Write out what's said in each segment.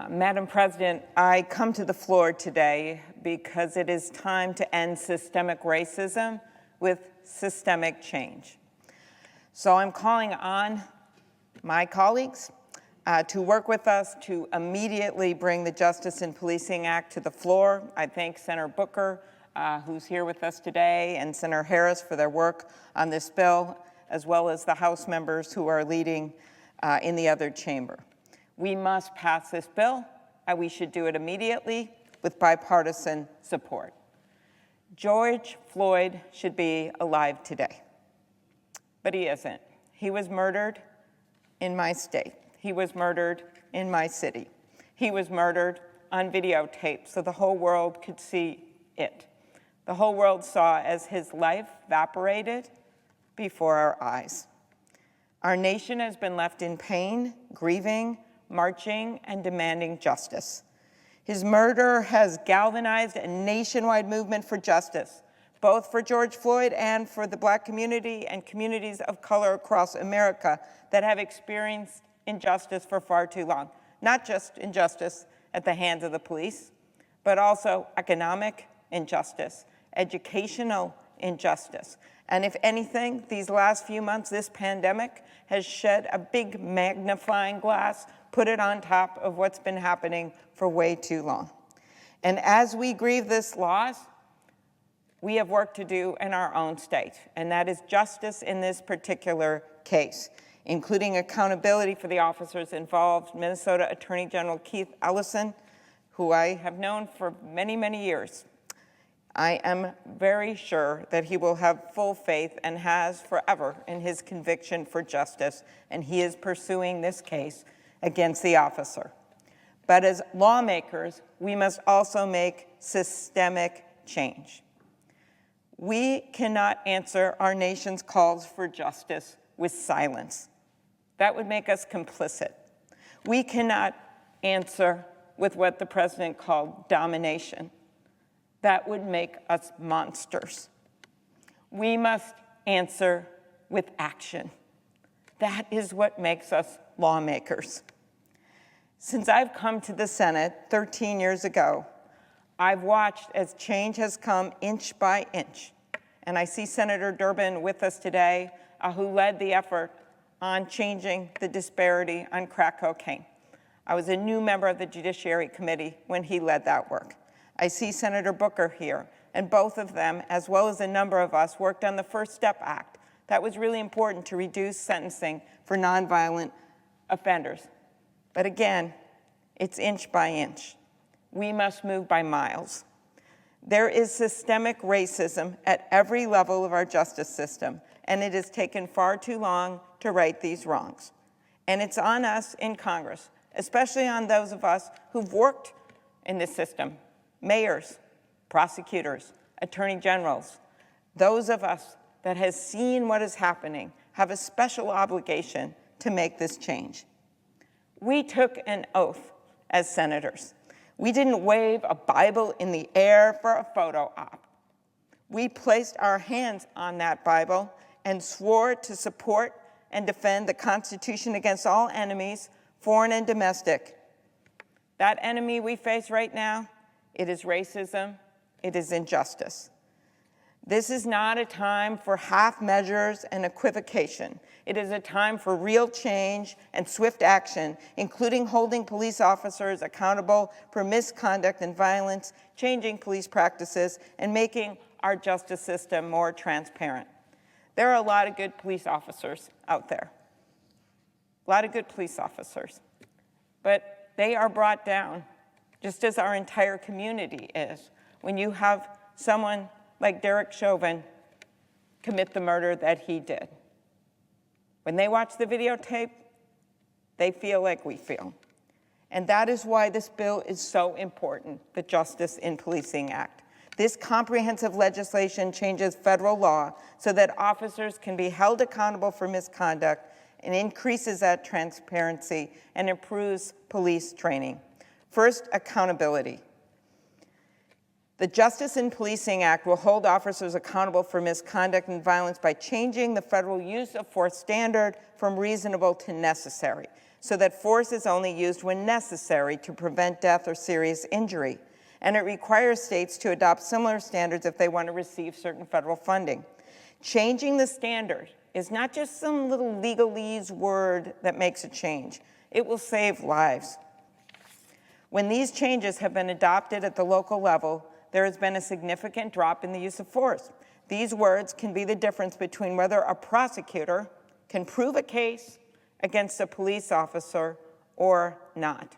Madam President, I come to the floor today because it is time to end systemic racism with systemic change. So I'm calling on my colleagues to work with us to immediately bring the Justice in Policing Act to the floor. I thank Senator Booker, who's here with us today, and Senator Harris for their work on this bill, as well as the House members who are leading in the other chamber. We must pass this bill, and we should do it immediately with bipartisan support. George Floyd should be alive today, but he isn't. He was murdered in my state. He was murdered in my city. He was murdered on videotape so the whole world could see it. The whole world saw as his life evaporated before our eyes. Our nation has been left in pain, grieving, marching, and demanding justice. His murder has galvanized a nationwide movement for justice, both for George Floyd and for the Black community and communities of color across America that have experienced injustice for far too long. Not just injustice at the hands of the police, but also economic injustice, educational injustice. And if anything, these last few months, this pandemic has shed a big magnifying glass, put it on top of what's been happening for way too long. And as we grieve this loss, we have work to do in our own state, and that is justice in this particular case, including accountability for the officers involved. Minnesota Attorney General Keith Ellison, who I have known for many, many years, I am very sure that he will have full faith and has forever in his conviction for justice, and he is pursuing this case against the officer. But as lawmakers, we must also make systemic change. We cannot answer our nation's calls for justice with silence. That would make us complicit. We cannot answer with what the president called domination. That would make us monsters. We must answer with action. That is what makes us lawmakers. Since I've come to the Senate 13 years ago, I've watched as change has come inch by inch. And I see Senator Durbin with us today, who led the effort on changing the disparity on crack cocaine. I was a new member of the Judiciary Committee when he led that work. I see Senator Booker here, and both of them, as well as a number of us, worked on the First Step Act. That was really important to reduce sentencing for nonviolent offenders. But again, it's inch by inch. We must move by miles. There is systemic racism at every level of our justice system, and it has taken far too long to right these wrongs. And it's on us in Congress, especially on those of us who've worked in this system, mayors, prosecutors, attorney generals. Those of us that has seen what is happening have a special obligation to make this change. We took an oath as senators. We didn't wave a Bible in the air for a photo op. We placed our hands on that Bible and swore to support and defend the Constitution against all enemies, foreign and domestic. That enemy we face right now, it is racism, it is injustice. This is not a time for half measures and equivocation. It is a time for real change and swift action, including holding police officers accountable for misconduct and violence, changing police practices, and making our justice system more transparent. There are a lot of good police officers out there, a lot of good police officers, but they are brought down, just as our entire community is, when you have someone like Derek Chauvin commit the murder that he did. When they watch the videotape, they feel like we feel. And that is why this bill is so important, the Justice in Policing Act. This comprehensive legislation changes federal law so that officers can be held accountable for misconduct and increases that transparency and improves police training. First, accountability. The Justice in Policing Act will hold officers accountable for misconduct and violence by changing the federal use of force standard from reasonable to necessary. so that force is only used when necessary to prevent death or serious injury. And it requires states to adopt similar standards if they want to receive certain federal funding. Changing the standard is not just some little legalese word that makes a change. It will save lives. When these changes have been adopted at the local level, there has been a significant drop in the use of force. These words can be the difference between whether a prosecutor can prove a case against a police officer or not.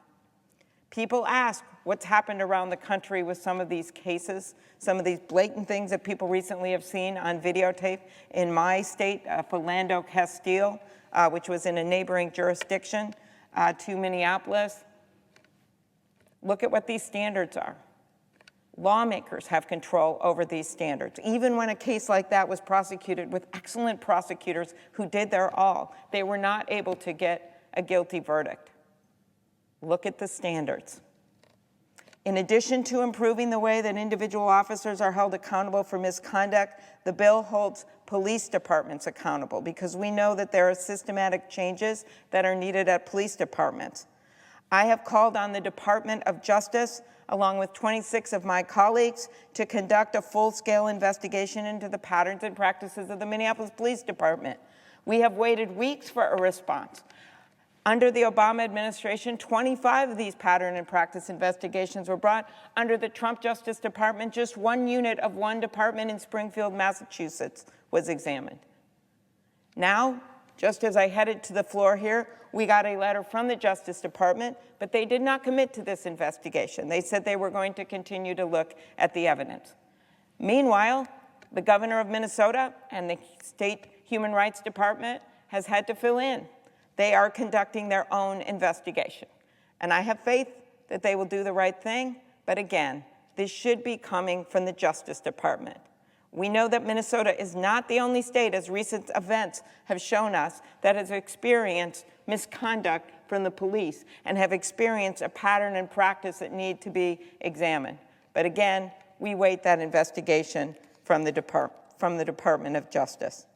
People ask what's happened around the country with some of these cases, some of these blatant things that people recently have seen on videotape. In my state, Philando Castile, which was in a neighboring jurisdiction to Minneapolis. Look at what these standards are. Lawmakers have control over these standards. Even when a case like that was prosecuted with excellent prosecutors who did their all, they were not able to get a guilty verdict. Look at the standards. In addition to improving the way that individual officers are held accountable for misconduct, the bill holds police departments accountable because we know that there are systematic changes that are needed at police departments. I have called on the Department of Justice, along with 26 of my colleagues, to conduct a full-scale investigation into the patterns and practices of the Minneapolis Police Department. We have waited weeks for a response. Under the Obama administration, 25 of these pattern and practice investigations were brought. Under the Trump Justice Department, just one unit of one department in Springfield, Massachusetts was examined. Now, just as I headed to the floor here, we got a letter from the Justice Department, but they did not commit to this investigation. They said they were going to continue to look at the evidence. Meanwhile, the governor of Minnesota and the state human rights department has had to fill in. They are conducting their own investigation. And I have faith that they will do the right thing, but again, this should be coming from the Justice Department. We know that Minnesota is not the only state, as recent events have shown us, that has experienced misconduct from the police and have experienced a pattern and practice that need to be examined. But again, we wait that investigation from the Department of Justice.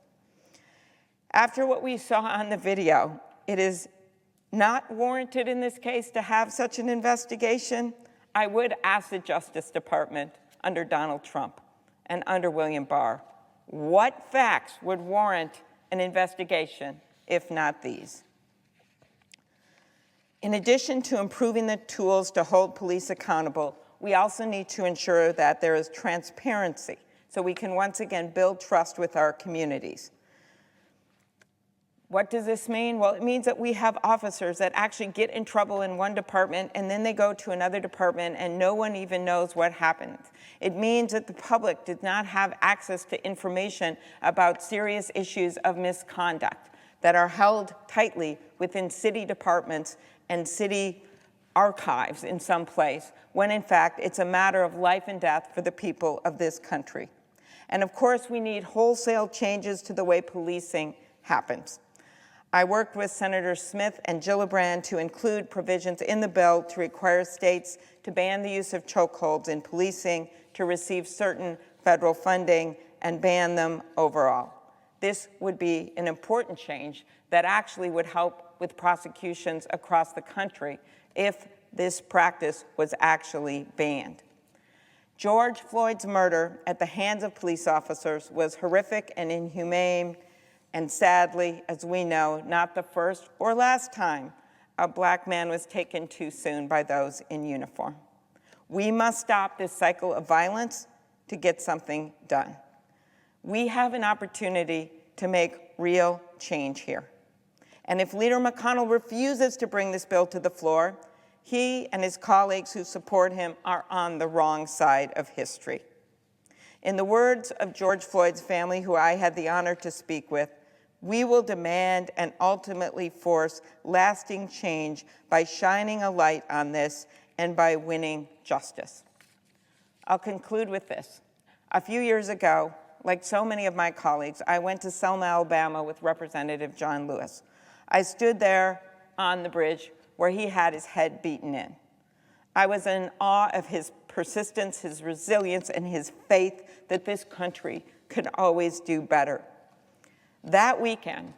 After what we saw on the video, it is not warranted in this case to have such an investigation. I would ask the Justice Department under Donald Trump and under William Barr, what facts would warrant an investigation if not these? In addition to improving the tools to hold police accountable, we also need to ensure that there is transparency so we can once again build trust with our communities. What does this mean? Well, it means that we have officers that actually get in trouble in one department and then they go to another department and no one even knows what happened. It means that the public did not have access to information about serious issues of misconduct that are held tightly within city departments and city archives in some place, when in fact it's a matter of life and death for the people of this country. And of course, we need wholesale changes to the way policing happens. I worked with Senators Smith and Gillibrand to include provisions in the bill to require states to ban the use of chokeholds in policing, to receive certain federal funding, and ban them overall. This would be an important change that actually would help with prosecutions across the country if this practice was actually banned. George Floyd's murder at the hands of police officers was horrific and inhumane, and sadly, as we know, not the first or last time a black man was taken too soon by those in uniform. We must stop this cycle of violence to get something done. We have an opportunity to make real change here. And if Leader McConnell refuses to bring this bill to the floor, he and his colleagues who support him are on the wrong side of history. In the words of George Floyd's family, who I had the honor to speak with, we will demand and ultimately force lasting change by shining a light on this and by winning justice. I'll conclude with this. A few years ago, like so many of my colleagues, I went to Selma, Alabama with Representative John Lewis. I stood there on the bridge where he had his head beaten in. I was in awe of his persistence, his resilience, and his faith that this country could always do better. That weekend,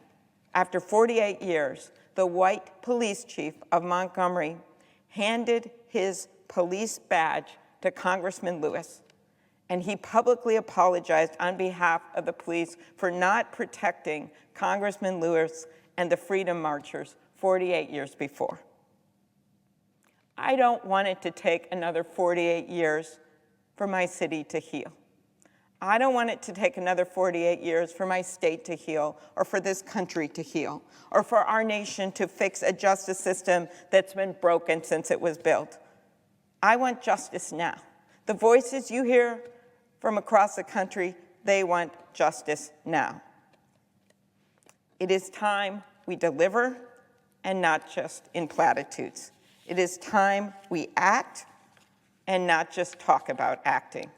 After 48 years, the white police chief of Montgomery handed his police badge to Congressman Lewis, and he publicly apologized on behalf of the police for not protecting Congressman Lewis and the Freedom Marchers 48 years before. I don't want it to take another 48 years for my city to heal. I don't want it to take another 48 years for my state to heal, or for this country to heal, or for our nation to fix a justice system that's been broken since it was built. I want justice now. The voices you hear from across the country, they want justice now. It is time we deliver, and not just in platitudes. It is time we act and not just talk about acting.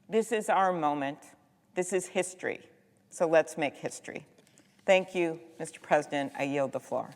This is our moment. This is history. So let's make history. Thank you, Mr. President. I yield the floor.